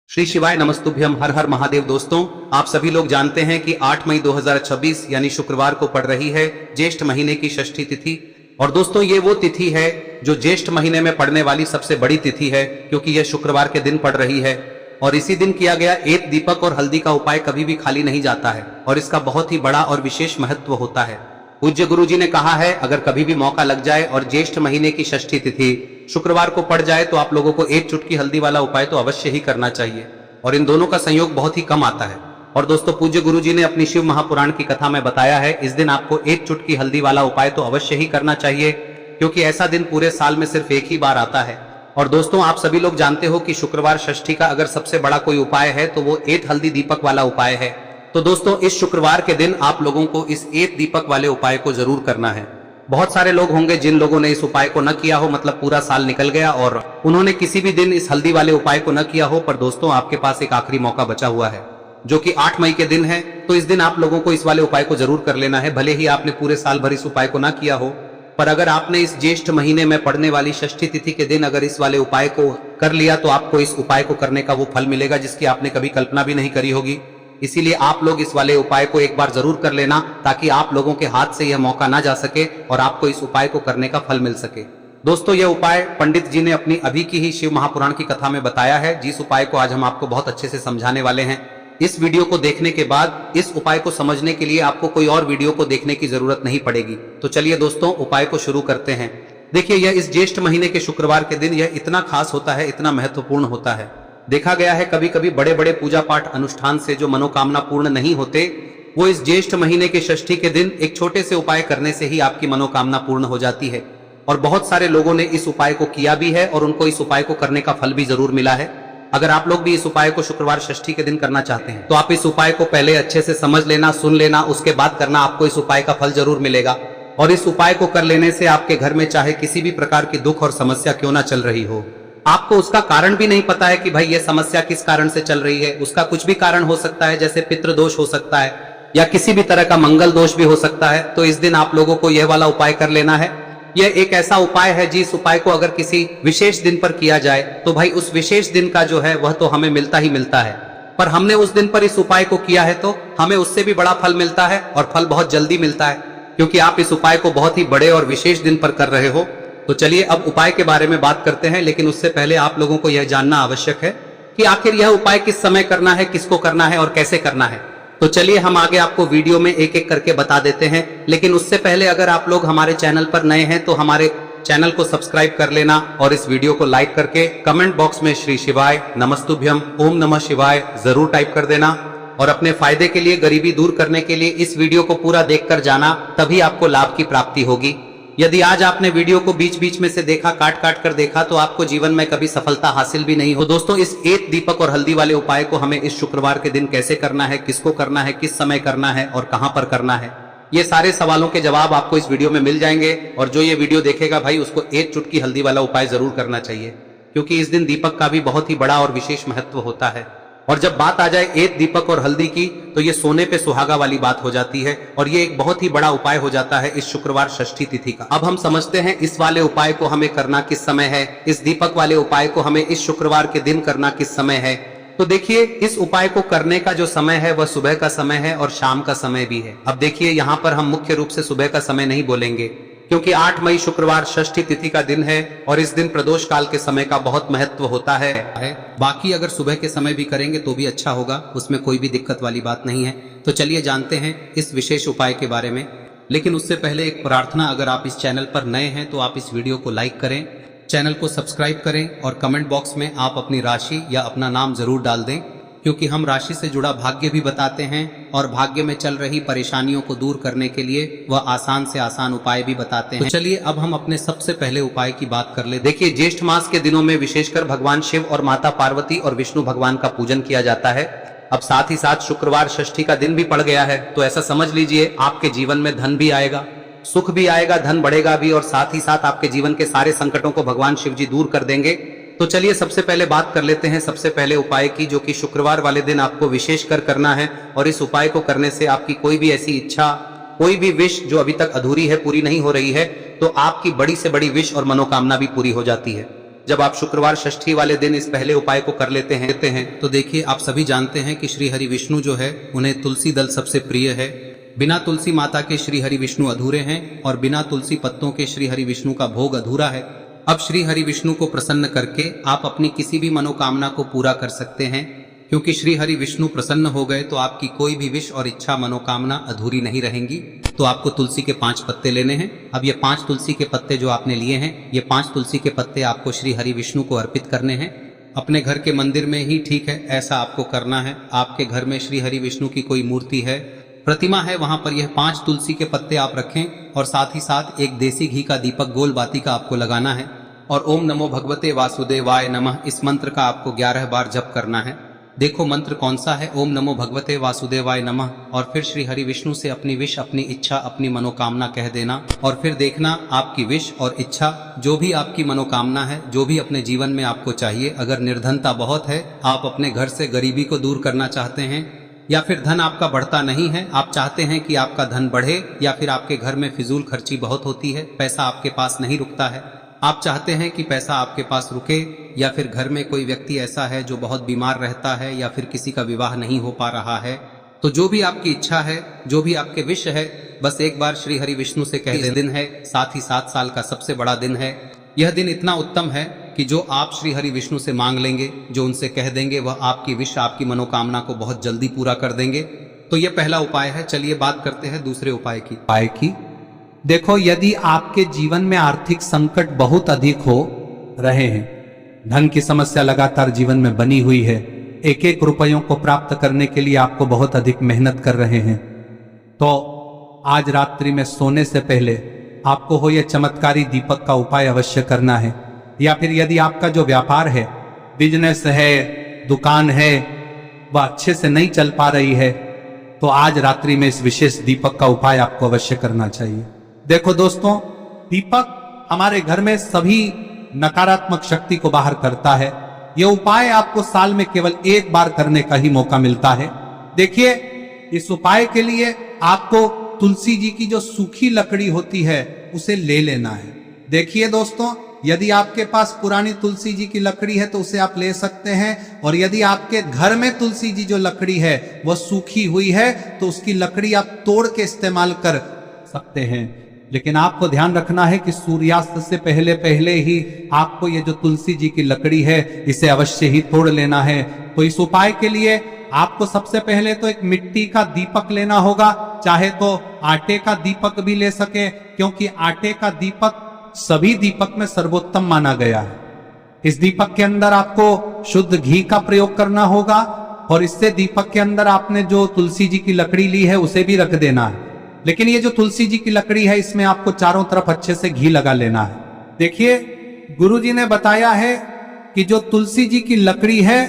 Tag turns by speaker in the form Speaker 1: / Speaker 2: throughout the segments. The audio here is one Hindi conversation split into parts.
Speaker 1: श्री शिवाय नमस्तुभ्यम। हर हर महादेव। दोस्तों, आप सभी लोग जानते हैं कि 8 मई 2026 यानी शुक्रवार को पड़ रही है ज्येष्ठ महीने की षष्ठी तिथि। और दोस्तों, ये वो तिथि है जो ज्येष्ठ महीने में पड़ने वाली सबसे बड़ी तिथि है, क्योंकि यह शुक्रवार के दिन पड़ रही है। और इसी दिन किया गया एक दीपक और हल्दी का उपाय कभी भी खाली नहीं जाता है और इसका बहुत ही बड़ा और विशेष महत्व होता है। पूज्य गुरु जी ने कहा है, अगर कभी भी मौका लग जाए और ज्येष्ठ महीने की षष्ठी तिथि शुक्रवार को पड़ जाए तो आप लोगों को एक चुटकी हल्दी वाला उपाय तो अवश्य ही करना चाहिए। और इन दोनों का संयोग बहुत ही कम आता है। और दोस्तों, पूज्य गुरु जी ने अपनी शिव महापुराण की कथा में बताया है, इस दिन आपको एक चुटकी हल्दी वाला उपाय तो अवश्य ही करना चाहिए, क्योंकि ऐसा दिन पूरे साल में सिर्फ एक ही बार आता है। और दोस्तों, आप सभी लोग जानते हो कि शुक्रवार षष्ठी का अगर सबसे बड़ा कोई उपाय है तो वो एक हल्दी दीपक वाला उपाय है। तो दोस्तों, इस शुक्रवार के दिन आप लोगों को इस एक दीपक वाले उपाय को जरूर करना है। बहुत सारे लोग होंगे जिन लोगों ने इस उपाय को न किया हो, मतलब पूरा साल निकल गया और उन्होंने किसी भी दिन इस हल्दी वाले उपाय को न किया हो। पर दोस्तों, आपके पास एक आखिरी मौका बचा हुआ है, जो कि 8 मई के दिन है। तो इस दिन आप लोगों को इस वाले उपाय को जरूर कर लेना है। भले ही आपने पूरे साल भर इस उपाय को ना किया हो, पर अगर आपने इस ज्येष्ठ महीने में पड़ने वाली षष्ठी तिथि के दिन अगर इस वाले उपाय को कर लिया तो आपको इस उपाय को करने का वो फल मिलेगा जिसकी आपने कभी कल्पना भी नहीं करी होगी। इसीलिए आप लोग इस वाले उपाय को एक बार जरूर कर लेना, ताकि आप लोगों के हाथ से यह मौका ना जा सके और आपको इस उपाय को करने का फल मिल सके। दोस्तों, यह उपाय पंडित जी ने अपनी अभी की ही शिव महापुराण की कथा में बताया है, जिस उपाय को आज हम आपको बहुत अच्छे से समझाने वाले हैं। इस वीडियो को देखने के बाद इस उपाय को समझने के लिए आपको कोई और वीडियो को देखने की जरूरत नहीं पड़ेगी। तो चलिए दोस्तों, उपाय को शुरू करते हैं। देखिए, यह इस ज्येष्ठ महीने के शुक्रवार के दिन यह इतना खास होता है, इतना महत्वपूर्ण होता है। देखा गया है कभी कभी बड़े बड़े पूजा पाठ अनुष्ठान से जो मनोकामना पूर्ण नहीं होते, वो इस ज्येष्ठ महीने के षष्ठी के दिन एक छोटे से उपाय करने से ही आपकी मनोकामना पूर्ण हो जाती है। और बहुत सारे लोगों ने इस उपाय को किया भी है और उनको इस उपाय को करने का फल भी जरूर मिला है। अगर आप लोग भी इस उपाय को शुक्रवार षष्ठी के दिन करना चाहते हैं तो आप इस उपाय को पहले अच्छे से समझ लेना, सुन लेना, उसके बाद करना। आपको इस उपाय का फल जरूर मिलेगा। और इस उपाय को कर लेने से आपके घर में चाहे किसी भी प्रकार की दुख और समस्या क्यों ना चल रही हो, आपको उसका कारण भी नहीं पता है कि भाई ये समस्या किस कारण से चल रही है। उसका कुछ भी कारण हो सकता है, जैसे पितृ दोष हो सकता है या किसी भी तरह का मंगल दोष भी हो सकता है। तो इस दिन आप लोगों को यह वाला उपाय कर लेना है। यह एक ऐसा उपाय है जिस उपाय को अगर किसी विशेष दिन पर किया जाए तो भाई उस विशेष दिन का जो है वह तो हमें मिलता ही मिलता है। पर हमने उस दिन पर इस उपाय को किया है तो हमें उससे भी बड़ा फल मिलता है, और फल बहुत जल्दी मिलता है, क्योंकि आप इस उपाय को बहुत ही बड़े और विशेष दिन पर कर रहे हो। तो चलिए अब उपाय के बारे में बात करते हैं, लेकिन उससे पहले आप लोगों को यह जानना आवश्यक है कि आखिर यह उपाय किस समय करना है, किसको करना है और कैसे करना है। तो चलिए हम आगे आपको वीडियो में एक एक करके बता देते हैं। लेकिन उससे पहले अगर आप लोग हमारे चैनल पर नए हैं तो हमारे चैनल को सब्सक्राइब कर लेना और इस वीडियो को लाइक करके कमेंट बॉक्स में श्री शिवाय नमस्तुभ्यम ओम नमः शिवाय जरूर टाइप कर देना। और अपने फायदे के लिए, गरीबी दूर करने के लिए इस वीडियो को पूरा देखकर जाना, तभी आपको लाभ की प्राप्ति होगी। यदि आज आपने वीडियो को बीच बीच में से देखा, काट काट कर देखा, तो आपको जीवन में कभी सफलता हासिल भी नहीं हो। दोस्तों, इस एक दीपक और हल्दी वाले उपाय को हमें इस शुक्रवार के दिन कैसे करना है, किसको करना है, किस समय करना है और कहां पर करना है, ये सारे सवालों के जवाब आपको इस वीडियो में मिल जाएंगे। और जो ये वीडियो देखेगा भाई, उसको एक चुटकी हल्दी वाला उपाय जरूर करना चाहिए, क्योंकि इस दिन दीपक का भी बहुत ही बड़ा और विशेष महत्व होता है। और जब बात आ जाए एक दीपक और हल्दी की, तो ये सोने पे सुहागा वाली बात हो जाती है और ये एक बहुत ही बड़ा उपाय हो जाता है इस शुक्रवार षष्ठी तिथि का। अब हम समझते हैं इस वाले उपाय को हमें करना किस समय है, इस दीपक वाले उपाय को हमें इस शुक्रवार के दिन करना किस समय है। तो देखिए, इस उपाय को करने का जो समय है वह सुबह का समय है और शाम का समय भी है। अब देखिए, यहाँ पर हम मुख्य रूप से सुबह का समय नहीं बोलेंगे, क्योंकि 8 मई शुक्रवार षष्ठी तिथि का दिन है और इस दिन प्रदोष काल के समय का बहुत महत्व होता है। बाकी अगर सुबह के समय भी करेंगे तो भी अच्छा होगा, उसमें कोई भी दिक्कत वाली बात नहीं है। तो चलिए जानते हैं इस विशेष उपाय के बारे में। लेकिन उससे पहले एक प्रार्थना, अगर आप इस चैनल पर नए हैं तो आप इस वीडियो को लाइक करें, चैनल को सब्सक्राइब करें और कमेंट बॉक्स में आप अपनी राशि या अपना नाम जरूर डाल दें, क्योंकि हम राशि से जुड़ा भाग्य भी बताते हैं और भाग्य में चल रही परेशानियों को दूर करने के लिए वह आसान से आसान उपाय भी बताते हैं। तो चलिए अब हम अपने सबसे पहले उपाय की बात कर ले। देखिए, ज्येष्ठ मास के दिनों में विशेषकर भगवान शिव और माता पार्वती और विष्णु भगवान का पूजन किया जाता है। अब साथ ही साथ शुक्रवार षष्ठी का दिन भी पड़ गया है, तो ऐसा समझ लीजिए आपके जीवन में धन भी आएगा, सुख भी आएगा, धन बढ़ेगा भी, और साथ ही साथ आपके जीवन के सारे संकटों को भगवान शिव जी दूर कर देंगे। तो चलिए सबसे पहले बात कर लेते हैं सबसे पहले उपाय की, जो कि शुक्रवार वाले दिन आपको विशेषकर करना है। और इस उपाय को करने से आपकी कोई भी ऐसी इच्छा, कोई भी विश जो अभी तक अधूरी है, पूरी नहीं हो रही है, तो आपकी बड़ी से बड़ी विश और मनोकामना भी पूरी हो जाती है। जब आप शुक्रवार षष्ठी वाले दिन इस पहले उपाय को कर लेते हैं तो देखिए, आप सभी जानते हैं कि श्री हरि विष्णु जो है उन्हें तुलसी दल सबसे प्रिय है। बिना तुलसी माता के श्री हरि विष्णु अधूरे हैं और बिना तुलसी पत्तों के श्री हरि विष्णु का भोग अधूरा है। अब श्री हरि विष्णु को प्रसन्न करके आप अपनी किसी भी मनोकामना को पूरा कर सकते हैं, क्योंकि श्री हरि विष्णु प्रसन्न हो गए तो आपकी कोई भी विश और इच्छा मनोकामना अधूरी नहीं रहेंगी। तो आपको तुलसी के 5 पत्ते लेने हैं। अब ये 5 तुलसी के पत्ते जो आपने लिए हैं, ये 5 तुलसी के पत्ते आपको श्री हरि विष्णु को अर्पित करने हैं। अपने घर के मंदिर में ही ठीक है, ऐसा आपको करना है। आपके घर में श्री हरि विष्णु की कोई मूर्ति है, प्रतिमा है, वहां पर यह 5 तुलसी के पत्ते आप रखें और साथ ही साथ एक देसी घी का दीपक गोल बाती का आपको लगाना है और ओम नमो भगवते वासुदेवाय नमः इस मंत्र का आपको 11 बार जप करना है। देखो मंत्र कौन सा है, ओम नमो भगवते वासुदेवाय नमः, और फिर श्री हरि विष्णु से अपनी विश, अपनी इच्छा, अपनी मनोकामना कह देना और फिर देखना आपकी विश और इच्छा, जो भी आपकी मनोकामना है, जो भी अपने जीवन में आपको चाहिए। अगर निर्धनता बहुत है, आप अपने घर से गरीबी को दूर करना चाहते हैं, या फिर धन आपका बढ़ता नहीं है, आप चाहते हैं कि आपका धन बढ़े, या फिर आपके घर में फिजूल खर्ची बहुत होती है, पैसा आपके पास नहीं रुकता है, आप चाहते हैं कि पैसा आपके पास रुके, या फिर घर में कोई व्यक्ति ऐसा है जो बहुत बीमार रहता है, या फिर किसी का विवाह नहीं हो पा रहा है, तो जो भी आपकी इच्छा है, जो भी आपके विश है, बस एक बार श्री हरि विष्णु से कह दें। दिन है, साथ ही 7 साल का सबसे बड़ा दिन है। यह दिन इतना उत्तम है कि जो आप श्री हरि विष्णु से मांग लेंगे, जो उनसे कह देंगे, वह आपकी विश, आपकी मनोकामना को बहुत जल्दी पूरा कर देंगे। तो यह पहला उपाय है। चलिए बात करते हैं दूसरे उपाय की।
Speaker 2: देखो, यदि आपके जीवन में आर्थिक संकट बहुत अधिक हो रहे हैं, धन की समस्या लगातार जीवन में बनी हुई है, एक एक रुपयों को प्राप्त करने के लिए आपको बहुत अधिक मेहनत कर रहे हैं, तो आज रात्रि में सोने से पहले आपको हो यह चमत्कारी दीपक का उपाय अवश्य करना है। या फिर यदि आपका जो व्यापार है, बिजनेस है, दुकान है, वह अच्छे से नहीं चल पा रही है, तो आज रात्रि में इस विशेष दीपक का उपाय आपको अवश्य करना चाहिए। देखो दोस्तों, दीपक हमारे घर में सभी नकारात्मक शक्ति को बाहर करता है। यह उपाय आपको साल में केवल एक बार करने का ही मौका मिलता है। देखिए, इस उपाय के लिए आपको तुलसी जी की जो सूखी लकड़ी होती है उसे ले लेना है। देखिए दोस्तों, यदि आपके पास पुरानी तुलसी जी की लकड़ी है तो उसे आप ले सकते हैं, और यदि आपके घर में तुलसी जी जो लकड़ी है वह सूखी हुई है तो उसकी लकड़ी आप तोड़ के इस्तेमाल कर सकते हैं। लेकिन आपको ध्यान रखना है कि सूर्यास्त से पहले पहले ही आपको ये जो तुलसी जी की लकड़ी है इसे अवश्य ही तोड़ लेना है। तो इस उपाय के लिए आपको सबसे पहले तो एक मिट्टी का दीपक लेना होगा, चाहे तो आटे का दीपक भी ले सके, क्योंकि आटे का दीपक सभी दीपक में सर्वोत्तम माना गया है। इस दीपक के अंदर आपको शुद्ध घी का प्रयोग करना होगा, और इससे दीपक के अंदर आपने जो तुलसी जी की लकड़ी ली है उसे भी रख देना है। लेकिन ये जो तुलसी जी की लकड़ी है, इसमें आपको चारों तरफ अच्छे से घी लगा लेना है। देखिए, गुरुजी ने बताया है कि जो तुलसी जी की लकड़ी है,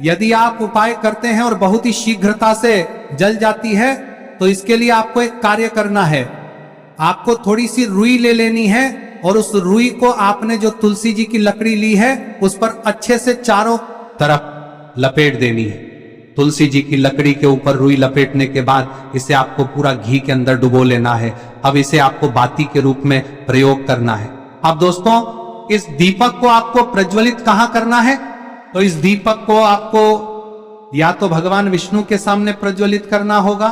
Speaker 2: यदि आप उपाय करते हैं और बहुत ही शीघ्रता से जल जाती है, तो इसके लिए आपको एक कार्य करना है। आपको थोड़ी सी रुई ले लेनी है और उस रुई को आपने जो तुलसी जी की लकड़ी ली है उस पर अच्छे से चारों तरफ लपेट देनी है। तुलसी जी की लकड़ी के ऊपर रुई लपेटने के बाद इसे आपको पूरा घी के अंदर डुबो लेना है। अब इसे आपको बाती के रूप में प्रयोग करना है। अब दोस्तों, इस दीपक को आपको प्रज्वलित कहां करना है? तो इस दीपक को आपको या तो भगवान विष्णु के सामने प्रज्वलित करना होगा,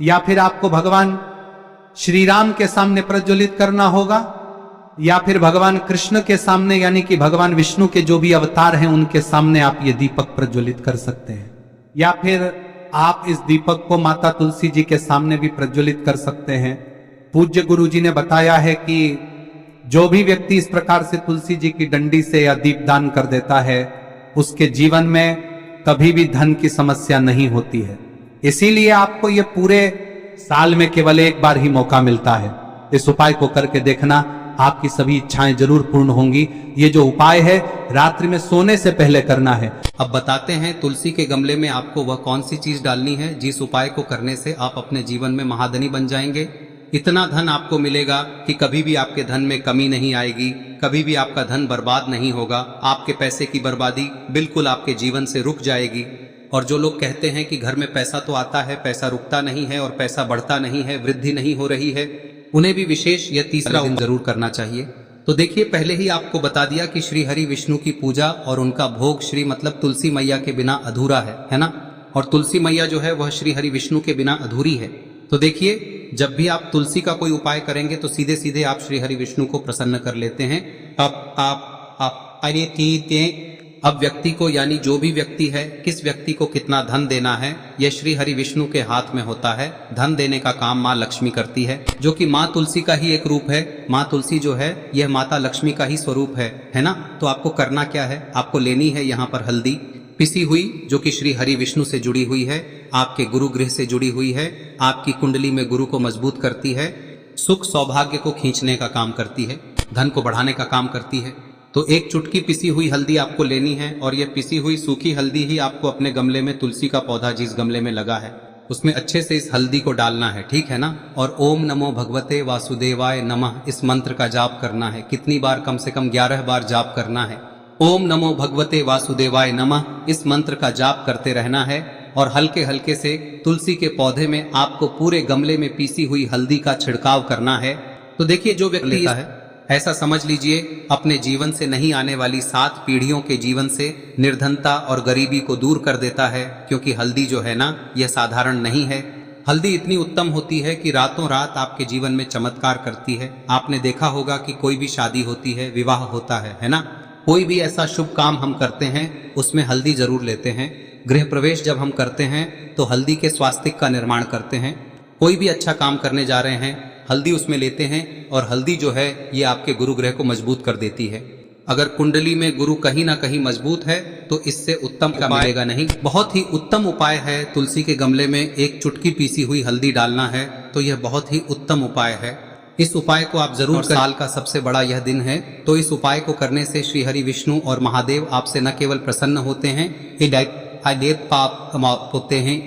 Speaker 2: या फिर आपको भगवान श्री राम के सामने प्रज्वलित करना होगा, या फिर भगवान कृष्ण के सामने, यानी कि भगवान विष्णु के जो भी अवतार हैं उनके सामने आप ये दीपक प्रज्वलित कर सकते हैं। या फिर आप इस दीपक को माता तुलसी जी के सामने भी प्रज्वलित कर सकते हैं। पूज्य गुरु जी ने बताया है कि जो भी व्यक्ति इस प्रकार से तुलसी जी की डंडी से या दीपदान कर देता है, उसके जीवन में कभी भी धन की समस्या नहीं होती है। इसीलिए आपको ये पूरे साल में केवल एक बार ही मौका मिलता है। इस उपाय को करके देखना, आपकी सभी इच्छाएं जरूर पूर्ण होंगी। ये जो उपाय है रात्रि में सोने से पहले करना है।
Speaker 1: अब बताते हैं तुलसी के गमले में आपको वह कौन सी चीज डालनी है जिस उपाय को करने से आप अपने जीवन में महाधनी बन जाएंगे। इतना धन आपको मिलेगा कि कभी भी आपके धन में कमी नहीं आएगी, कभी भी आपका धन बर्बाद नहीं होगा। आपके पैसे की बर्बादी बिल्कुल आपके जीवन से रुक जाएगी। और जो लोग कहते हैं कि घर में पैसा तो आता है, पैसा रुकता नहीं है और पैसा बढ़ता नहीं है, वृद्धि नहीं हो रही है, उन्हें भी विशेष यह तीसरा दिन जरूर करना चाहिए। तो देखिए, पहले ही आपको बता दिया कि श्री हरि विष्णु की पूजा और उनका भोग श्री मतलब तुलसी मैया के बिना अधूरा है ना। और तुलसी मैया जो है वह श्री हरि विष्णु के बिना अधूरी है। तो देखिए, जब भी आप तुलसी का कोई उपाय करेंगे तो सीधे सीधे आप श्री हरि विष्णु को प्रसन्न कर लेते हैं। अब व्यक्ति को, यानी जो भी व्यक्ति है, किस व्यक्ति को कितना धन देना है, यह श्री हरि विष्णु के हाथ में होता है। धन देने का काम माँ लक्ष्मी करती है, जो कि माँ तुलसी का ही एक रूप है। माँ तुलसी जो है यह माता लक्ष्मी का ही स्वरूप है ना। तो आपको करना क्या है, आपको लेनी है यहाँ पर हल्दी पिसी हुई, जो कि श्री हरि विष्णु से जुड़ी हुई है, आपके गुरु गृह से जुड़ी हुई है, आपकी कुंडली में गुरु को मजबूत करती है, सुख सौभाग्य को खींचने का काम करती है, धन को बढ़ाने का काम करती है। तो एक चुटकी पिसी हुई हल्दी आपको लेनी है, और यह पिसी हुई सूखी हल्दी ही आपको अपने गमले में, तुलसी का पौधा जिस गमले में लगा है उसमें अच्छे से इस हल्दी को डालना है, ठीक है ना। और ओम नमो भगवते वासुदेवाय नमः इस मंत्र का जाप करना है। कितनी बार? कम से कम 11 बार जाप करना है। ओम नमो भगवते वासुदेवाय नमः इस मंत्र का जाप करते रहना है। और हल्के हल्के से तुलसी के पौधे में आपको पूरे गमले में पीसी हुई हल्दी का छिड़काव करना है। तो देखिए, जो व्यक्ति लेता है, ऐसा समझ लीजिए अपने जीवन से नहीं आने वाली 7 पीढ़ियों के जीवन से निर्धनता और गरीबी को दूर कर देता है। क्योंकि हल्दी जो है ना, यह साधारण नहीं है। हल्दी इतनी उत्तम होती है कि रातों रात आपके जीवन में चमत्कार करती है। आपने देखा होगा कि कोई भी शादी होती है, विवाह होता है ना, कोई भी ऐसा शुभ काम हम करते हैं उसमें हल्दी जरूर लेते हैं। गृह प्रवेश जब हम करते हैं तो हल्दी के स्वास्तिक का निर्माण करते हैं। कोई भी अच्छा काम करने जा रहे हैं, हल्दी उसमें लेते हैं। और हल्दी जो है ये आपके गुरु ग्रह को मजबूत कर देती है। अगर कुंडली में गुरु कहीं ना कहीं मजबूत है तो इससे उत्तम का मिलेगा नहीं। बहुत ही उत्तम उपाय है, तुलसी के गमले में एक चुटकी पीसी हुई हल्दी डालना है। तो यह बहुत ही उत्तम उपाय है। इस उपाय को आप जरूर, साल का सबसे बड़ा यह दिन है, तो इस उपाय को करने से श्री हरि विष्णु और महादेव आपसे न केवल प्रसन्न होते हैं, पाप होते हैं,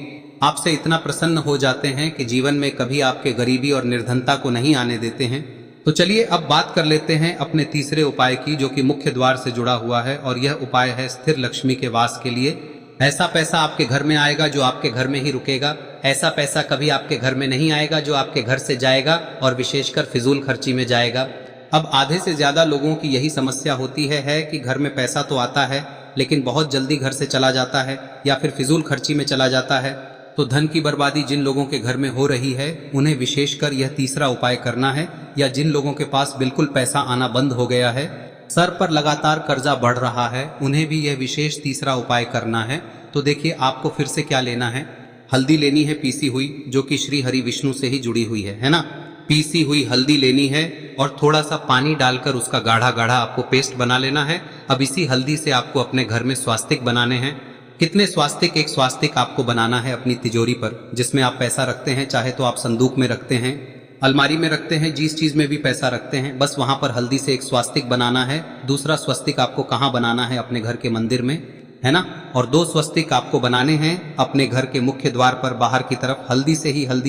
Speaker 1: आपसे इतना प्रसन्न हो जाते हैं कि जीवन में कभी आपके गरीबी और निर्धनता को नहीं आने देते हैं। तो चलिए अब बात कर लेते हैं अपने तीसरे उपाय की, जो कि मुख्य द्वार से जुड़ा हुआ है। और यह उपाय है स्थिर लक्ष्मी के वास के लिए। ऐसा पैसा आपके घर में आएगा जो आपके घर में ही रुकेगा। ऐसा पैसा कभी आपके घर में नहीं आएगा जो आपके घर से जाएगा और विशेषकर फिजूल खर्ची में जाएगा। अब आधे से ज्यादा लोगों की यही समस्या होती है कि घर में पैसा तो आता है लेकिन बहुत जल्दी घर से चला जाता है या फिर फिजूल खर्ची में चला जाता है। तो धन की बर्बादी जिन लोगों के घर में हो रही है उन्हें विशेषकर यह तीसरा उपाय करना है। या जिन लोगों के पास बिल्कुल पैसा आना बंद हो गया है, सर पर लगातार कर्जा बढ़ रहा है, उन्हें भी यह विशेष तीसरा उपाय करना है। तो देखिए आपको फिर से क्या लेना है, हल्दी लेनी है पीसी हुई, जो कि श्री हरि विष्णु से ही जुड़ी हुई है ना। पीसी हुई हल्दी लेनी है और थोड़ा सा पानी डालकर उसका गाढ़ा गाढ़ा आपको पेस्ट बना लेना है। अब इसी हल्दी से आपको अपने घर में स्वास्तिक बनाने हैं। कितने स्वास्तिक? एक स्वास्तिक आपको बनाना है अपनी तिजोरी पर, जिसमें आप पैसा रखते हैं। चाहे तो आप संदूक में रखते हैं, अलमारी में रखते हैं, जिस चीज में भी पैसा रखते हैं, बस वहां पर हल्दी से एक स्वास्तिक बनाना है। दूसरा स्वस्तिक आपको कहाँ बनाना है? अपने घर के मंदिर में, है ना। और 2 स्वस्तिक आपको बनाने हैं अपने घर के मुख्य द्वार पर बाहर की तरफ। हल्दी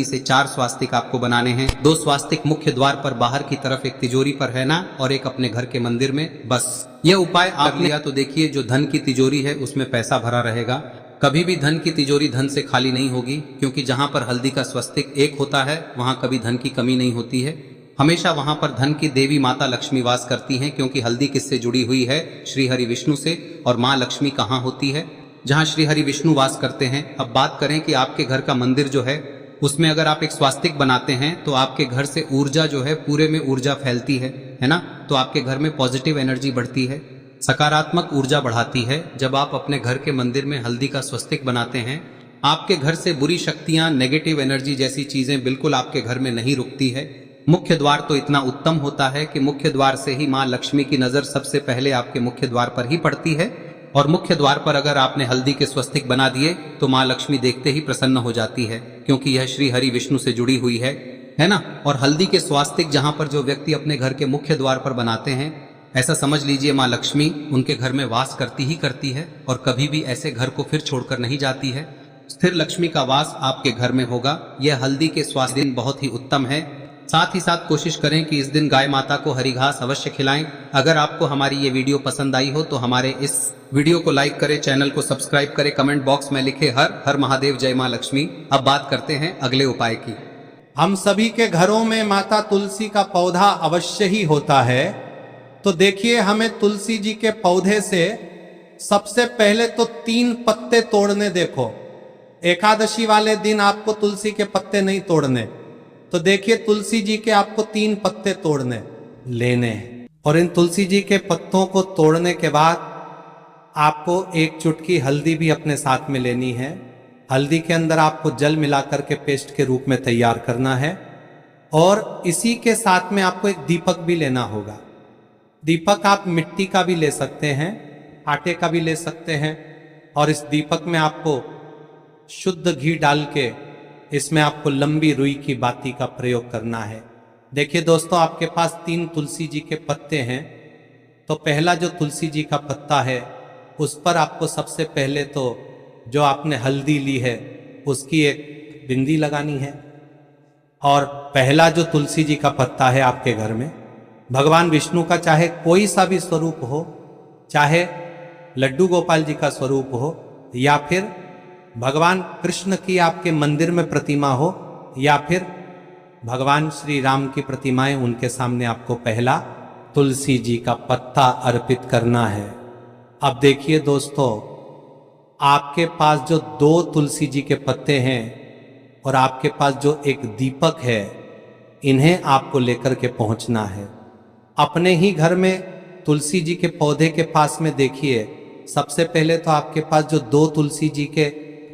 Speaker 1: से 4 स्वास्तिक आपको बनाने हैं। 2 स्वास्तिक मुख्य द्वार पर बाहर की तरफ, एक तिजोरी पर, है ना, और एक अपने घर के मंदिर में। बस यह उपाय आप लिया तो देखिए जो धन की तिजोरी है उसमें पैसा भरा रहेगा। कभी भी धन की तिजोरी धन से खाली नहीं होगी, क्योंकि जहां पर हल्दी का स्वस्तिक एक होता है वहां कभी धन की कमी नहीं होती है। हमेशा वहां पर धन की देवी माता लक्ष्मी वास करती हैं, क्योंकि हल्दी किससे जुड़ी हुई है? श्री हरि विष्णु से। और माँ लक्ष्मी कहाँ होती है? जहाँ श्री हरि विष्णु वास करते हैं। अब बात करें कि आपके घर का मंदिर जो है उसमें अगर आप एक स्वास्तिक बनाते हैं तो आपके घर से ऊर्जा जो है, पूरे में ऊर्जा फैलती है ना। तो आपके घर में पॉजिटिव एनर्जी बढ़ती है, सकारात्मक ऊर्जा बढ़ाती है। जब आप अपने घर के मंदिर में हल्दी का स्वस्तिक बनाते हैं, आपके घर से बुरी शक्तियां, नेगेटिव एनर्जी जैसी चीजें बिल्कुल आपके घर में नहीं रुकती है। मुख्य द्वार तो इतना उत्तम होता है कि मुख्य द्वार से ही माँ लक्ष्मी की नजर सबसे पहले आपके मुख्य द्वार पर ही पड़ती है। और मुख्य द्वार पर अगर आपने हल्दी के स्वस्तिक बना दिए तो माँ लक्ष्मी देखते ही प्रसन्न हो जाती है, क्योंकि यह श्री हरि विष्णु से जुड़ी हुई है ना। और हल्दी के स्वास्तिक जहां पर जो व्यक्ति अपने घर के मुख्य द्वार पर बनाते हैं, ऐसा समझ लीजिए माँ लक्ष्मी उनके घर में वास करती ही करती है और कभी भी ऐसे घर को फिर छोड़कर नहीं जाती है। स्थिर लक्ष्मी का वास आपके घर में होगा। यह हल्दी के स्वास्थ्य दिन बहुत ही उत्तम है। साथ ही साथ कोशिश करें कि इस दिन गाय माता को हरी घास अवश्य खिलाएं। अगर आपको हमारी ये वीडियो पसंद आई हो तो हमारे इस वीडियो को लाइक करें, चैनल को सब्सक्राइब करें, कमेंट बॉक्स में लिखे हर हर महादेव, जय माँ लक्ष्मी। अब बात करते हैं अगले उपाय की।
Speaker 2: हम सभी के घरों में माता तुलसी का पौधा अवश्य ही होता है। तो देखिए, हमें तुलसी जी के पौधे से सबसे पहले तो 3 पत्ते तोड़ने। देखो, एकादशी वाले दिन आपको तुलसी के पत्ते नहीं तोड़ने। तो देखिए, तुलसी जी के आपको 3 पत्ते तोड़ने लेने हैं। और इन तुलसी जी के पत्तों को तोड़ने के बाद आपको 1 चुटकी हल्दी भी अपने साथ में लेनी है। हल्दी के अंदर आपको जल मिलाकर के पेस्ट के रूप में तैयार करना है। और इसी के साथ में आपको एक दीपक भी लेना होगा। दीपक आप मिट्टी का भी ले सकते हैं, आटे का भी ले सकते हैं। और इस दीपक में आपको शुद्ध घी डाल के इसमें आपको लंबी रुई की बाती का प्रयोग करना है। देखिए दोस्तों, आपके पास 3 तुलसी जी के पत्ते हैं। तो पहला जो तुलसी जी का पत्ता है उस पर आपको सबसे पहले तो जो आपने हल्दी ली है उसकी एक बिंदी लगानी है। और पहला जो तुलसी जी का पत्ता है आपके घर में, भगवान विष्णु का चाहे कोई सा भी स्वरूप हो, चाहे लड्डू गोपाल जी का स्वरूप हो, या फिर भगवान कृष्ण की आपके मंदिर में प्रतिमा हो, या फिर भगवान श्री राम की प्रतिमाएं, उनके सामने आपको पहला तुलसी जी का पत्ता अर्पित करना है। अब देखिए दोस्तों, आपके पास जो 2 तुलसी जी के पत्ते हैं और आपके पास जो एक दीपक है, इन्हें आपको लेकर के पहुंचना है। अपने ही घर में तुलसी जी के पौधे के पास में देखिए, सबसे पहले तो आपके पास जो 2 तुलसी जी के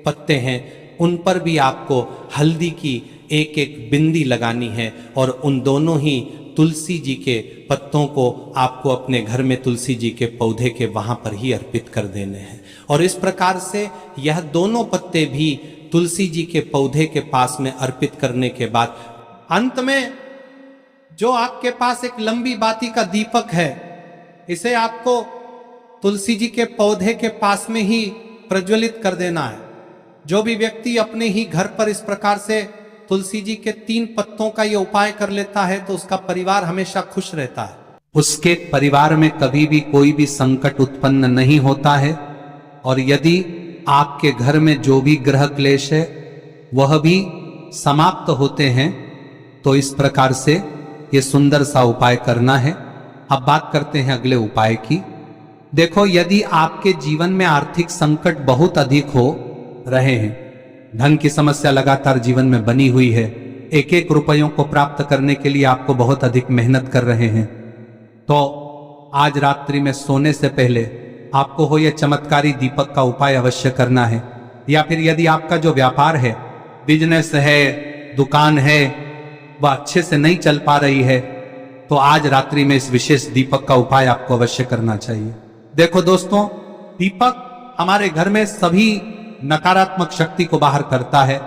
Speaker 2: पत्ते हैं उन पर भी आपको हल्दी की एक बिंदी लगानी है। और उन दोनों ही तुलसी जी के पत्तों को आपको अपने घर में तुलसी जी के पौधे के वहां पर ही अर्पित कर देने हैं। और इस प्रकार से यह दोनों पत्ते भी तुलसी जी के पौधे के पास में अर्पित करने के बाद अंत में जो आपके पास एक लंबी बाती का दीपक है, इसे आपको तुलसी जी के पौधे के पास में ही प्रज्वलित कर देना है। जो भी व्यक्ति अपने ही घर पर इस प्रकार से तुलसी जी के 3 पत्तों का ये उपाय कर लेता है तो उसका परिवार हमेशा खुश रहता है। उसके परिवार में कभी भी कोई भी संकट उत्पन्न नहीं होता है। और यदि आपके घर में जो भी ग्रह क्लेश है वह भी समाप्त होते हैं, तो इस प्रकार से ये सुंदर सा उपाय करना है। अब बात करते हैं अगले उपाय की। देखो, यदि आपके जीवन में आर्थिक संकट बहुत अधिक हो रहे हैं, धन की समस्या लगातार जीवन में बनी हुई है, 1-1 रुपयों को प्राप्त करने के लिए आपको बहुत अधिक मेहनत कर रहे हैं, तो आज रात्रि में सोने से पहले आपको हो यह चमत्कारी दीपक का उपाय अवश्य करना है। या फिर यदि आपका जो व्यापार है, बिजनेस है, दुकान है, वह अच्छे से नहीं चल पा रही है, तो आज रात्रि में इस विशेष दीपक का उपाय आपको अवश्य करना चाहिए। देखो दोस्तों, दीपक हमारे घर में सभी नकारात्मक शक्ति को बाहर करता है।